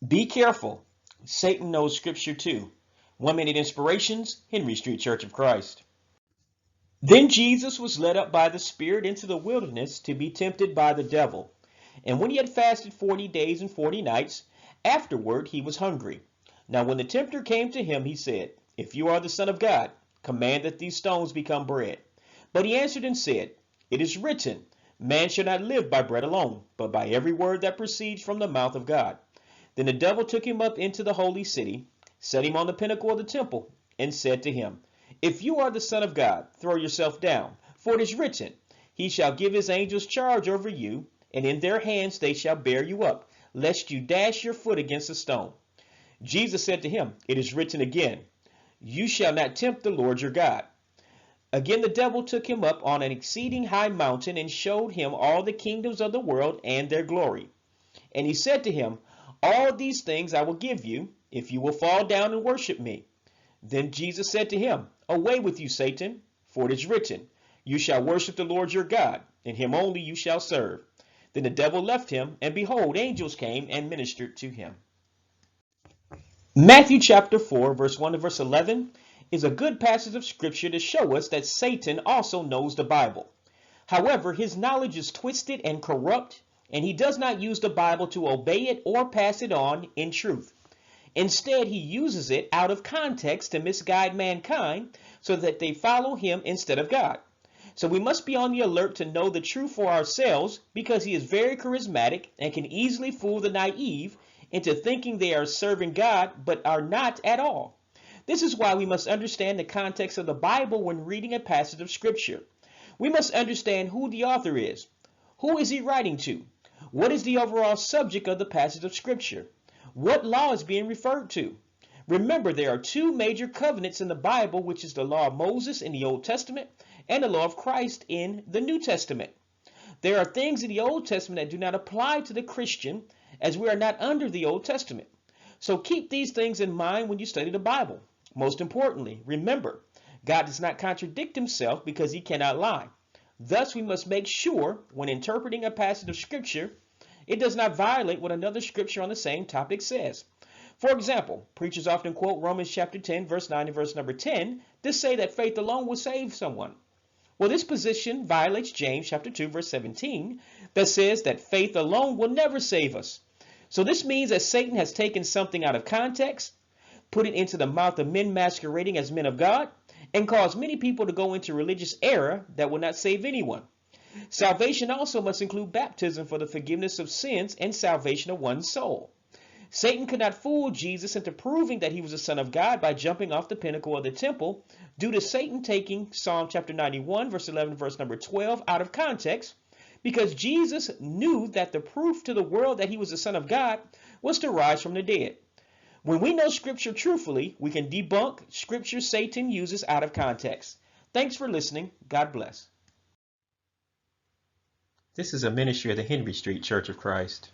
Be careful. Satan knows Scripture too. 1 Minute Inspirations, Henry Street Church of Christ. Then Jesus was led up by the Spirit into the wilderness to be tempted by the devil. And when he had fasted 40 days and 40 nights, afterward he was hungry. Now when the tempter came to him, he said, If you are the Son of God, command that these stones become bread. But he answered and said, It is written, Man shall not live by bread alone, but by every word that proceeds from the mouth of God. Then the devil took him up into the holy city, set him on the pinnacle of the temple, and said to him, If you are the Son of God, throw yourself down, for it is written, He shall give his angels charge over you, and in their hands they shall bear you up, lest you dash your foot against a stone. Jesus said to him, It is written again, You shall not tempt the Lord your God. Again the devil took him up on an exceeding high mountain, and showed him all the kingdoms of the world and their glory. And he said to him, All these things I will give you, if you will fall down and worship me. Then Jesus said to him, Away with you, Satan, for it is written, You shall worship the Lord your God, and him only you shall serve. Then the devil left him, and behold, angels came and ministered to him. Matthew chapter 4, verse 1 to verse 11 is a good passage of scripture to show us that Satan also knows the Bible. However, his knowledge is twisted and corrupt, and he does not use the Bible to obey it or pass it on in truth. Instead, he uses it out of context to misguide mankind so that they follow him instead of God. So we must be on the alert to know the truth for ourselves, because he is very charismatic and can easily fool the naive into thinking they are serving God but are not at all. This is why we must understand the context of the Bible when reading a passage of scripture. We must understand who the author is. Who is he writing to? What is the overall subject of the passage of scripture? What law is being referred to? Remember, there are two major covenants in the Bible, which is the law of Moses in the Old Testament and the law of Christ in the New Testament. There are things in the Old Testament that do not apply to the Christian, as we are not under the Old Testament. So keep these things in mind when you study the Bible. Most importantly, remember, God does not contradict himself because he cannot lie. Thus, we must make sure when interpreting a passage of scripture, it does not violate what another scripture on the same topic says. For example, preachers often quote Romans chapter 10, verse 9 and verse number 10 to say that faith alone will save someone. Well, this position violates James chapter 2, verse 17 that says that faith alone will never save us. So this means that Satan has taken something out of context, put it into the mouth of men masquerading as men of God, and caused many people to go into religious error that will not save anyone. Salvation also must include baptism for the forgiveness of sins and salvation of one's soul. Satan could not fool Jesus into proving that he was the Son of God by jumping off the pinnacle of the temple, due to Satan taking Psalm chapter 91, verse 11, verse number 12 out of context, because Jesus knew that the proof to the world that he was the Son of God was to rise from the dead. When we know scripture truthfully, we can debunk scripture Satan uses out of context. Thanks for listening. God bless. This is a ministry of the Henry Street Church of Christ.